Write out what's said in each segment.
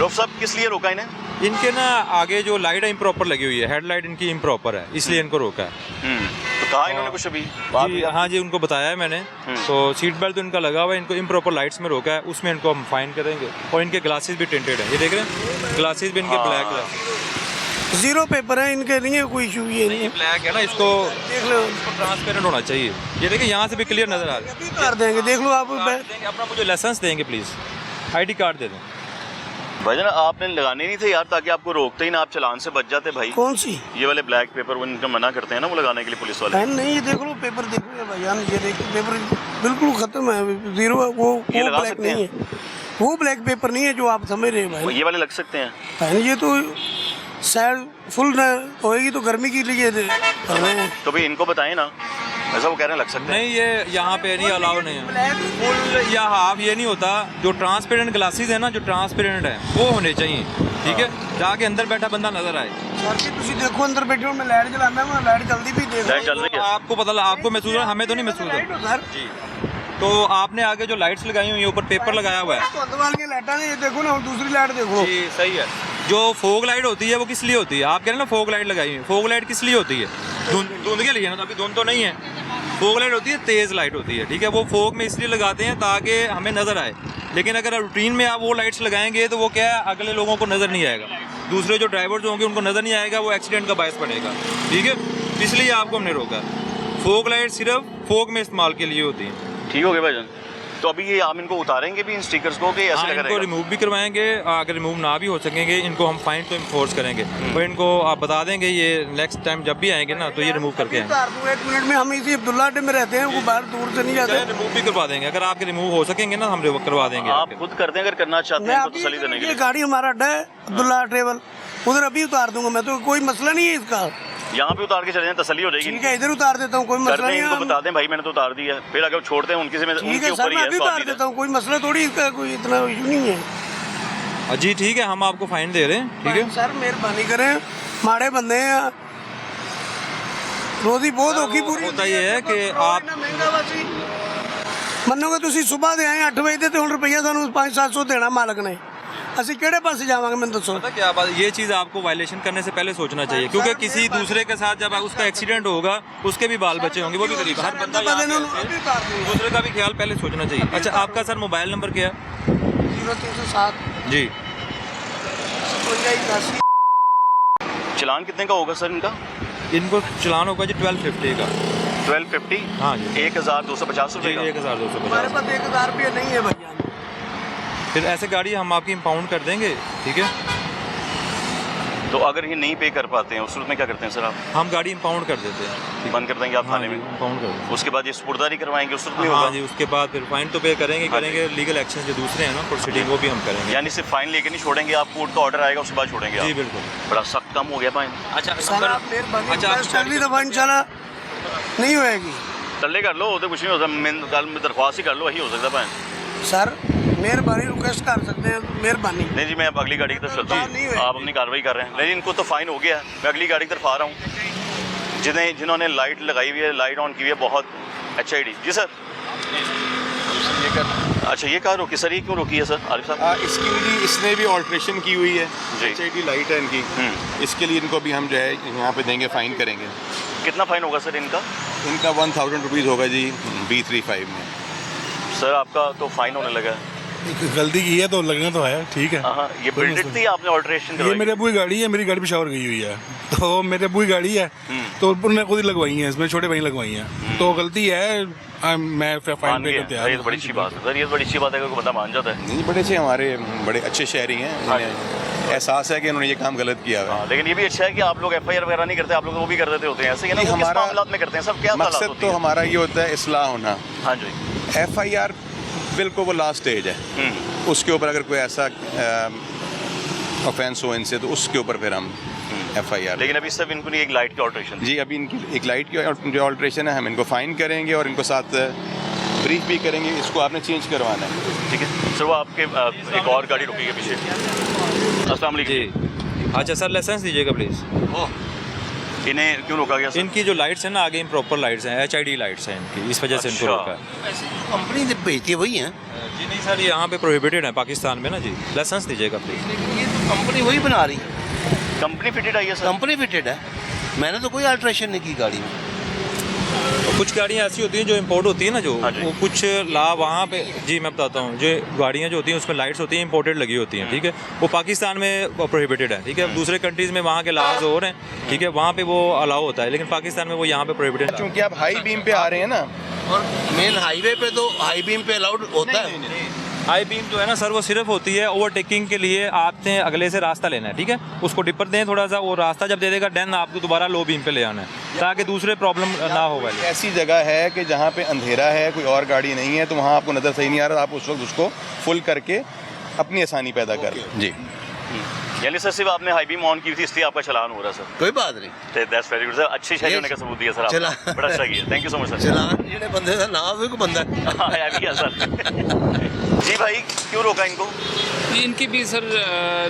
रऊफ साहब किस लिए रोका इन्हें? इनके ना आगे जो लाइट है इम्प्रॉपर लगी हुई है, हेडलाइट इनकी इम्प्रॉपर है, इसलिए इनको रोका है। तो कहा इन्होंने कुछ अभी जी हाँ जी, उनको बताया है मैंने। तो सीट बेल्ट तो इनका लगा हुआ है, इनको इम्प्रॉपर लाइट्स में रोका है, उसमें इनको हम फाइन करेंगे। और इनके ग्लासेस भी टिंटेड है, ये देख रहे हैं, ग्लासेस भी इनके ब्लैक है, जीरो पेपर है इनके, नहीं है कोई इशू। ये नहीं ब्लैक है ना, इसको देख लो, ट्रांसपेरेंट होना चाहिए। ये देखिए यहाँ से भी क्लियर नजर आ रहा है। कर देंगे, देख लो आप। अपना मुझे लाइसेंस देंगे प्लीज, ID कार्ड दे दें। भाईजान आपने लगाने नहीं थे यार, ताकि आपको रोकते ही ना, आप चलान से बच जाते भाई। कौन सी? ये वाले ब्लैक पेपर वो इनका मना करते हैं ना वो लगाने के लिए पुलिस वाले। नहीं, ये देख लो पेपर, देखो भैया, ये देखो पेपर बिल्कुल खत्म है, जीरो है। वो ब्लैक नहीं है, वो ब्लैक पेपर नहीं है जो आप समझ रहे हैं भाई। ये वाले लग सकते हैं भाई, ये तो शायद फुल होएगी तो गर्मी के लिए कर रहे हैं। तो भाई इनको बताएं ना, ऐसा वो कह रहे हैं लग सकते हैं। नहीं, ये यहाँ पे नहीं अलाउ नहीं है, फुल या हाफ ये नहीं होता। जो ट्रांसपेरेंट ग्लासेस है ना, जो ट्रांसपेरेंट है वो होने चाहिए, ठीक है, जाके अंदर बैठा बंदा नजर आए। सर जी तुम देखो अंदर बैठे हो, मैं लाइट जलाना है, लाइट जल्दी भी देख लाइट चल रही है, आपको पता, आपको महसूस है, हमें तो नहीं महसूस है सर जी। तो आपने आगे जो लाइट्स लगाई हुई है, ऊपर पेपर लगाया हुआ है, तो वाली लाइटा नहीं, ये देखो ना, और दूसरी लाइट देखो जी, सही है। जो फोग लाइट होती है वो किस लिए होती है? आप कह रहे हैं ना फोग लाइट लगाई हुई, फोग लाइट किस लिए होती है? धुंध के लिए ना, तो अभी धुंध तो नहीं है। फोग लाइट होती है, तेज़ लाइट होती है, ठीक है, वो फोग में इसलिए लगाते हैं ताकि हमें नज़र आए। लेकिन अगर रूटीन में आप वो लाइट्स लगाएंगे तो वो क्या है, अगले लोगों को नज़र नहीं आएगा, दूसरे जो ड्राइवर्स होंगे उनको नज़र नहीं आएगा, वो एक्सीडेंट का बायस बनेगा, ठीक है, इसलिए आपको हमने रोका। फोग लाइट सिर्फ फोग में इस्तेमाल के लिए होती है। ठीक हो गया भाईजान। तो अभी ये आप इनको उतारेंगे भी इन स्टिकर्स को कि ऐसे लगा इनको रिमूव भी करवाएंगे, अगर रिमूव ना भी हो सकेंगे इनको हम फाइन तो इन्फोर्स करेंगे, और इनको आप बता देंगे ये नेक्स्ट टाइम जब भी आएंगे ना तो ये रिमूव करके आएंगे। 1 मिनट में हम इसी अब्दुल्ला अड्डे में रहते हैं, वो बाहर दूर से नहीं जाते। रिमूव भी करवा देंगे, अगर आपके रिमूव हो सकेंगे ना हम करवा देंगे। आप खुद कर दें अगर करना चाहते हैं, तसल्ली देने के ये लिए। गाड़ी हमारा अड्डा है अब्दुल्ला ट्रेवल, उधर अभी उतार दूंगा मैं, तो कोई मसला नहीं है इसका। यहाँ पे उतार के चले जाएं, तसल्ली हो जाएगी। ठीक है, इधर उतार देता हूँ, कोई मसला नहीं है। इनको बता दें भाई मैंने तो उतार दिया है, फिर अगर छोड़ते हैं उनकी से ठीक है सर, मैं अभी उतार देता हूँ, कोई मसला थोड़ी, इसका कोई इतना इशू नहीं है जी। ठीक है, हम आपको फाइन दे रहे हैं, ठीक है सर, मेहरबानी करें, माड़े बंदे हैं, रोजी बहुत औखी पूरी होता ये है कि आप ਮੰਨੋਗੇ ਤੁਸੀਂ ਸਵੇਰ ਦੇ ਆਏ 8 ਵਜੇ ਤੇ ਹੁਣ ਰੁਪਈਆ ਸਾਨੂੰ 500-700 ਦੇਣਾ ਮਾਲਕ ਨੇ, ਅਸੀਂ ਕਿਹੜੇ ਪਾਸੇ जावांगे ਮੈਨੂੰ ਦੱਸो। पता क्या बात, ये चीज़ आपको वायलेशन करने से पहले सोचना चाहिए, क्योंकि किसी दूसरे के साथ जब उसका एक्सीडेंट होगा उसके भी बाल बच्चे होंगे, वो भी गरीब, हर बंदा दूसरे का भी ख्याल पहले सोचना चाहिए। अच्छा, आपका सर मोबाइल नंबर क्या है? 0307 जी। चलान कितने का होगा सर इनका? इनको चलान होगा जी 1250 का। 1250? हाँ जी, 1250 रुपये का। 1250। हमारे पास 1000 रुपये नहीं है भैया। फिर ऐसे गाड़ी हम आपकी इम्पाउंड कर देंगे, ठीक है। तो अगर ये नहीं पे कर पाते हैं उस सूरत में क्या करते हैं सर आप? हम गाड़ी इम्पाउंड कर देते हैं, बंद कर देंगे आप थाने में? इम्पाउंड कर देंगे। उसके बाद ये सुपुर्दारी करवाएंगे उस सूरत में होगा? हाँ जी, उसके बाद फिर फाइन तो पे करेंगे, लीगल एक्शन जो दूसरे हैं ना प्रोसीडिंग, वो भी हम करेंगे। यानी सिर्फ फाइन लेके नहीं छोड़ेंगे आप, कोर्ट का ऑर्डर आएगा उसके बाद छोड़ेंगे आप? जी बिल्कुल। बड़ा सख्त काम हो गया फाइन। अच्छा, अगली दफा इंशाल्लाह नहीं होएगी। तल्ले कर लो, वो तो कुछ नहीं होता, कल में दरख्वास्त ही कर लो, वही हो सकता फाइन। सर मेहरबानी रिक्वेस्ट कर सकते हैं, मेहरबानी। नहीं जी, मैं अब अगली गाड़ी की तरफ चलता हूँ, आप अपनी कार्रवाई कर रहे हैं। नहीं, इनको तो फाइन हो गया, मैं अगली गाड़ी की तरफ आ रहा हूँ। जिन्होंने लाइट लगाई हुई है, लाइट ऑन की हुई है, बहुत HID। जी सर। अच्छा, ये कार रोकी सर, ये क्यों रोकी है सर आरिफ साहब? इसकी भी इसने भी ऑल्ट्रेशन की हुई है, HID लाइट है इनकी, इसके लिए इनको भी हम जो है यहाँ पे देंगे, फाइन करेंगे। कितना फाइन होगा सर इनका? इनका 1000 रुपीज़ होगा जी B35 में। सर आपका तो फाइन होने लगा है। गलती की है तो लगना तो है, ठीक है। हाँ, ये बिल्डेड थी, आपने ऑल्ट्रेशन ये मेरे अबू की गाड़ी है, मेरी गाड़ी पेशावर गई हुई है, तो मेरे अबू की गाड़ी है, तो उन्होंने खुद ही लगवाई है, इसमें छोटे भाई लगवाई है, तो गलती है, मैं फाइन पे करते हैं। ये तो बड़ी अच्छी बात है सर, ये तो बड़ी अच्छी बात है कि बंदा मान जाता है। नहीं, बड़े अच्छे हमारे बड़े अच्छे शहरी हैं, इन्हें एहसास है कि उन्होंने ये काम गलत किया है। लेकिन ये भी अच्छा है कि आप लोग FIR वगैरह नहीं करते, आप लोग वो भी कर देते होते हैं, ऐसे ही ना, वो किस मामलात में करते हैं सब, क्या मकसद तो हमारा ये होता है इस्लाह होना। हाँ जी। FIR बिल्कुल वो लास्ट स्टेज है, उसके ऊपर अगर कोई ऐसा ऑफेंस हो इनसे तो उसके ऊपर फिर हम FIR। लेकिन अभी सब इनको नहीं, एक लाइट की ऑल्ट्रेशन जी, अभी इनकी एक लाइट की जो ऑल्ट्रेशन है, हम इनको फाइन करेंगे और इनको साथ ब्रीफ भी करेंगे, इसको आपने चेंज करवाना है। ठीक है सर, वो आपके एक और गाड़ी रुकी है पीछे। अस्सलाम वालेकुम जी। अच्छा सर, लाइसेंस दीजिएगा प्लीज़। इन्हें क्यों रोका गया सर? इनकी जो लाइट्स हैं ना आगे प्रॉपर लाइट्स हैं, HID लाइट्स हैं इनकी, इस वजह से इनको अच्छा। रोका है। कंपनी जो भेजती है वही है, जी नहीं सर, यहाँ पे प्रोहिबिटेड है पाकिस्तान में ना जी। लाइसेंस दीजिएगा प्लीज़। लेकिन ये तो कंपनी वही बना रही है, कंपनी फिटेड आई है सर? कंपनी फिटेड है, मैंने तो कोई अल्ट्रेशन नहीं की गाड़ी में। तो कुछ गाड़ियाँ ऐसी होती हैं जो इंपोर्ट होती है ना, जो हाँ जी। वो कुछ वहाँ पे, जी मैं बताता हूँ, जो गाड़ियाँ जो होती हैं उसमें लाइट्स होती हैं इंपोर्टेड लगी होती हैं, ठीक है, वो पाकिस्तान में प्रोहिबिटेड है, ठीक है। दूसरे कंट्रीज़ में वहाँ के लाज और हैं, ठीक है, वहाँ पे वो अलाउ होता है, लेकिन पाकिस्तान में वो यहाँ पे प्रोहिबिटेड है। चूँकि आप हाई बीम पे आ रहे हैं ना, और मेन हाईवे पे तो हाई बीम पे अलाउड होता है। हाई बीम जो है ना सर, वो सिर्फ होती है ओवरटेकिंग के लिए, आपने अगले से रास्ता लेना है, ठीक है, उसको डिपर दें थोड़ा सा, वो रास्ता जब दे देगा देन आपको दोबारा लो बीम पे ले आना है, ताकि दूसरे प्रॉब्लम ना हो वाली। ऐसी जगह है कि जहाँ पे अंधेरा है, कोई और गाड़ी नहीं है, तो वहाँ आपको नज़र सही नहीं आ रहा, आप उस वक्त उसको फुल करके अपनी आसानी पैदा कर जी। यानी सर सिर्फ आपने हाई बीम ऑन की थी इसलिए आपका चलान हो रहा सर? कोई बात नहीं, दैट्स वेरी गुड सर, अच्छी शहरी होने का सबूत दिया सर चला। आपने, बड़ा अच्छा किया, thank you so much sir. चलान जेड़े बंदे का नाम है, कोई बंदा हाँ है भी है सर। जी भाई क्यों रोका इनको? ये इनकी भी सर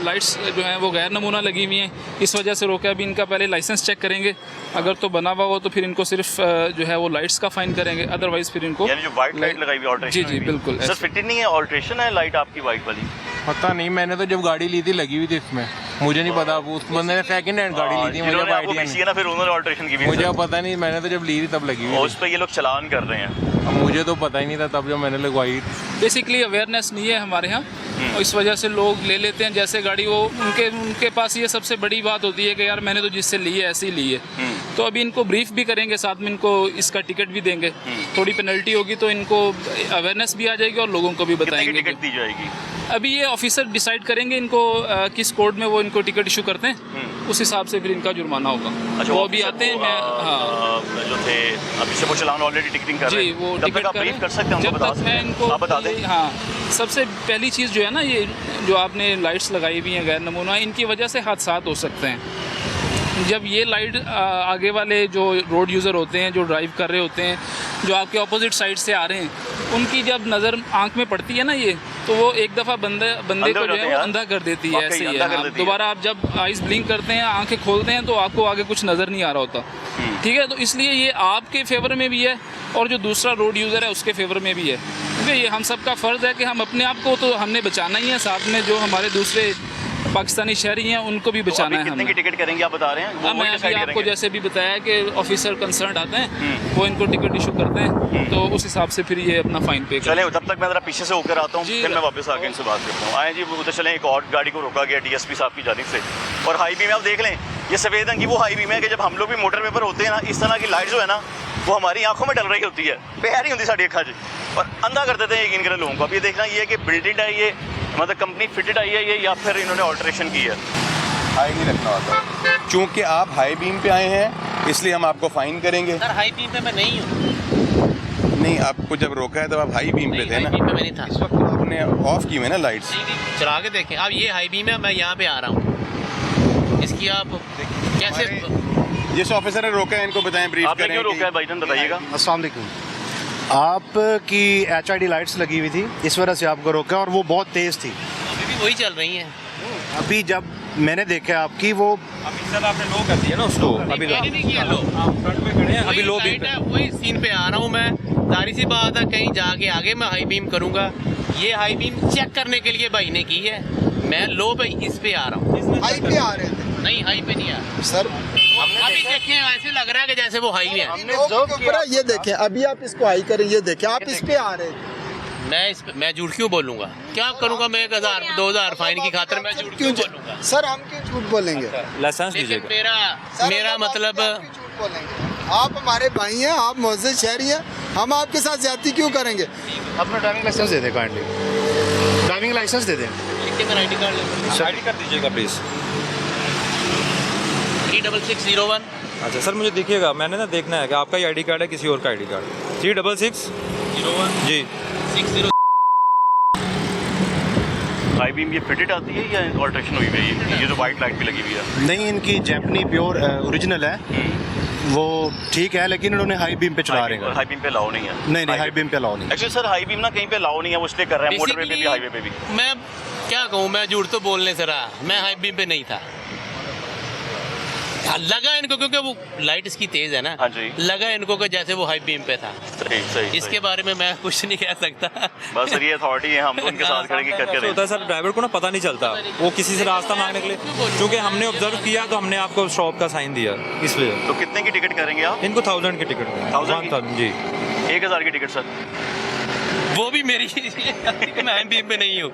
लाइट्स जो हैं वो गैर नमूना लगी हुई हैं, इस वजह से रोका। अभी इनका पहले लाइसेंस चेक करेंगे, अगर तो बना हुआ हो तो फिर इनको सिर्फ जो है वो लाइट्स का फाइन करेंगे, अदरवाइज फिर इनको यानी जो वाइट लाइट लगाई हुई ऑल्ट्रेशन? जी जी बिल्कुल सर ऐसे। फिटेड नहीं है, ऑल्ट्रेशन है लाइट आपकी वाइट वाली? पता नहीं, मैंने तो जब गाड़ी ली थी लगी हुई थी इसमें, मुझे नहीं पता, वो उस बंदे ने सेकंड हैंड गाड़ी ली थी, मुझे जिन्होंने आपको आइडिया बेची नहीं, है ना, फिर उन्होंने ऑल्ट्रेशन की भी है मुझे सर। पता नहीं, मैंने तो जब ली थी तब लगी और हुई उस पर ये लोग चलान कर रहे हैं। थी, अब मुझे तो पता ही नहीं था तब जब मैंने लगवाई। बेसिकली अवेयरनेस नहीं है हमारे यहाँ, और इस वजह से लोग ले लेते हैं जैसे गाड़ी, वो उनके पास ये सबसे बड़ी बात होती है कि यार मैंने तो जिससे ली है ऐसे ही ली है। तो अभी इनको ब्रीफ भी करेंगे, साथ में इनको इसका टिकट भी देंगे, थोड़ी पेनल्टी होगी तो इनको अवेयरनेस भी आ जाएगी और लोगों को भी कितने की बताएंगे। टिकट दी जाएगी? अभी ये ऑफिसर डिसाइड करेंगे इनको किस कोड में वो इनको टिकट इशू करते हैं, उस हिसाब से फिर इनका जुर्माना होगा। अच्छा, वो अभी आते हैं, मैं हाँ जो थे अभी से वो चलान ऑलरेडी टिकटिंग कर रहे जी हैं, वो तब तक टिकट आप ब्रीफ कर सकते हैं जब उनको, तक बता मैं सकते इनको हैं, आप बता दें। हाँ, सबसे पहली चीज़ जो है ना, ये जो आपने लाइट्स लगाई हुई हैं गैर नमूना, इनकी वजह से हादसात हो सकते हैं। जब ये लाइट आगे वाले जो रोड यूज़र होते हैं, जो ड्राइव कर रहे होते हैं, जो आपके ऑपोजिट साइड से आ रहे हैं, उनकी जब नज़र आंख में पड़ती है ना ये, तो वो एक दफ़ा बंदे को जो है वो अंधा कर देती है। वाकई ऐसे ही अंधा कर है, देती है। दोबारा आप जब आइज़ ब्लिंक करते हैं, आंखें खोलते हैं, तो आपको आगे कुछ नज़र नहीं आ रहा होता, ठीक है। तो इसलिए ये आपके फेवर में भी है और जो दूसरा रोड यूज़र है उसके फेवर में भी है, क्योंकि ये हम सबका फ़र्ज़ है कि हम अपने आप को तो हमने बचाना ही है, साथ में जो हमारे दूसरे पाकिस्तानी शहरी हैं उनको भी बचाना है कितने की हमें। टिकट करेंगे आप बता रहे हैं? वो हाँ, मैं वही अभी decide आपको करेंगे। जैसे भी बताया कि ऑफिसर कंसर्न आते हैं, वो इनको टिकट इशू करते हैं, तो उस हिसाब से फिर ये अपना फाइन पे चले तब तक मैं जरा पीछे से होकर आता हूँ, जी, फिर मैं वापस आके इनसे बात करता हूँ। आए जी उधर चलें, एक और गाड़ी को रोका गया DSP साहब की जानिब से, और हाई बीम आप देख लें, ये सफ़ेद रंग की वो हाई बीम है कि जब हम लोग भी मोटर वे पर होते हैं ना, इस तरह की लाइट जो है ना वो हमारी आंखों में डल रही होती है, बेहद ही होती साड़ी अखा जी, और अंधा कर देते हैं यकीन करें लोगों को। अब ये देखना ये है कि बिल्डेड है ये, मतलब कंपनी फिटेड आई है ये, या फिर इन्होंने ऑल्ट्रेशन की है। हाई नहीं रखना होता, चूँकि आप हाई बीम पे आए हैं इसलिए हम आपको फाइन करेंगे। सर हाई बीम पे मैं नहीं हूँ, नहीं, आपको जब रोका है तब आप हाई बीम पे थे हाई ना, बीम पे मैं नहीं था। इस वक्त आपने ऑफ की हुई है ना लाइट्स। चला के देखें, अब ये हाई बीम है, मैं यहाँ पे आ रहा हूँ, इसकी आप कैसे जिस ऑफिसर ने रोका है इनको बताएं, ब्रीफ आपने करें क्यों रोका है भाईजान, बताइएगा। अस्सलाम वालेकुम। आपकी HID लाइट्स लगी हुई थी, इस वजह से आपको रोका और वो बहुत तेज़ थी। अभी भी वही चल रही हैं। अभी जब मैंने देखा आपकी वो अभी सर आपने लो कर दिया ना उसको, अभी मैंने नहीं किया लो, आप फ्रंट में खड़े हैं, अभी वही लो बीम लाइट पे। है, वही सीन पे आ रहा हूँ मैं, जाहिर सी बात है कहीं जाके आगे मैं हाई बीम करूँगा। ये हाई बीम चेक करने के लिए भाई ने की है, मैं लो पे इस पे आ रहा हूँ। हाई पे आ रहे थे नहीं हाई पे नहीं आ रहा सर, अभी देखें, ऐसे लग रहा है कि जैसे वो हाई है। ये देखें, अभी आप इसको हाई करें, ये देखें आप इस पे आ रहे थे। मैं झूठ क्यों बोलूँगा, क्या करूँगा मैं? 1000 2000 फाइन की खातिर मैं झूठ क्यों बोलूँगा? सर हम क्यों झूठ बोलेंगे? लाइसेंस लेकिन दीजिएगा। मेरा मतलब झूठ बोलेंगे, आप हमारे भाई हैं, आप मोअज़्ज़ज़ शहरी हैं, हम आपके साथ ज्यादती क्यों करेंगे? अपना ड्राइविंग लाइसेंस दे दें, काइंडली ड्राइविंग लाइसेंस दे दें। ID कार्ड ले ID कर दीजिएगा प्लीज़। 36601। अच्छा सर मुझे देखिएगा, मैंने ना देखना है कि आपका ही ID कार्ड है किसी और का ID कार्ड। 36601 जी 60। हाई बीम ये फिटेड आती है या ऑल्ट्रेशन हुई हुई है? ये जो वाइट लाइट भी लगी हुई है। नहीं, इनकी जैपनी प्योर ओरिजिनल है, वो ठीक है, लेकिन उन्होंने हाई बीम पे चला रहे हैं। हाई बीम पे अलाउ नहीं है? नहीं, हाई बीम पे अलाउ नहीं। एक्चुअली सर हाई बीम ना कहीं पे अलाउ नहीं है, वो इसलिए कर रहे हैं, मोटरवे पे भी हाईवे पे भी। मैं क्या कहूँ, मैं झूठ तो बोलने से रहा, मैं हाई बीम पे नहीं था। लगा इनको क्योंकि वो लाइट इसकी तेज है ना। हाँ जी। लगा इनको कि जैसे वो हाई बीम पे था। सही सही इसके बारे में मैं कुछ नहीं कह सकता। बस सर ये अथॉरिटी है, हम तो उनके साथ खड़े करके ऐसा होता है सर, ड्राइवर को ना पता नहीं चलता, वो किसी से रास्ता मांगने के लिए, क्योंकि हमने ऑब्जर्व किया तो हमने आपको स्टॉप का साइन दिया, इसलिए। तो कितने की टिकट करेंगे आप? इनको 1000 की टिकट, 1000 जी। 1000 की टिकट सर। वो भी मेरी मैं हाई बीम पे नहीं हूँ।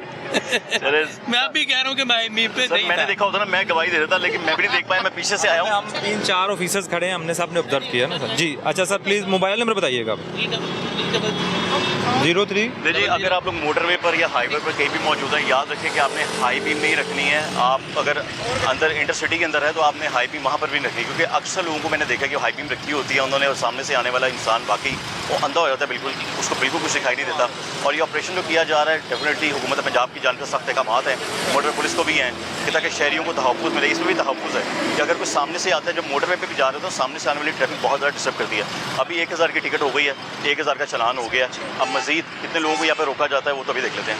चले मैं अब भी कह रहा हूँ कि मैं हाई बीम पे सर, नहीं मैंने था। देखा होता ना, मैं गवाही दे देता, लेकिन मैं भी नहीं देख पाया, मैं पीछे से आया हूँ। हम 3-4 ऑफिसर्स खड़े हैं, हमने सबने ऑब्जर्व किया ना सर। जी अच्छा सर, प्लीज़ मोबाइल नंबर बताइएगा आप। 03। देखिए, अगर आप लोग मोटरवे पर या हाईवे पर कहीं भी मौजूद हैं, याद रखें कि आपने हाई बीम नहीं रखनी है। आप अगर अंदर इंटरसिटी के अंदर है तो आपने हाई बीम वहाँ पर भी नहीं रखनी, क्योंकि अक्सर लोगों को मैंने देखा कि हाई बीम रखी होती है उन्होंने, और सामने से आने वाला इंसान वाकई वो अंधा हो जाता है, बिल्कुल उसको बिल्कुल कुछ दिखाई नहीं देता। और ये ऑपरेशन जो किया जा रहा है, डेफिनेटली हुकूमत पंजाब की जानकर सख्त अहकामात हैं, मोटर पुलिस को भी हैं कि ताकि शहरियों को तहफ़्फ़ुज़ मिले। इसमें भी तहफ़्फ़ुज़ है कि अगर कोई सामने से आता है, जब मोटरवे पे भी जा रहे हो तो सामने से आने वाली ट्रैफिक बहुत ज़्यादा डिस्टर्ब करती है। अभी 1000 की टिकट हो गई है, 1000 का चालान हो गया। अब मज़ीद कितने लोगों को यहाँ पर रोका जाता है वो तो अभी देख लेते हैं।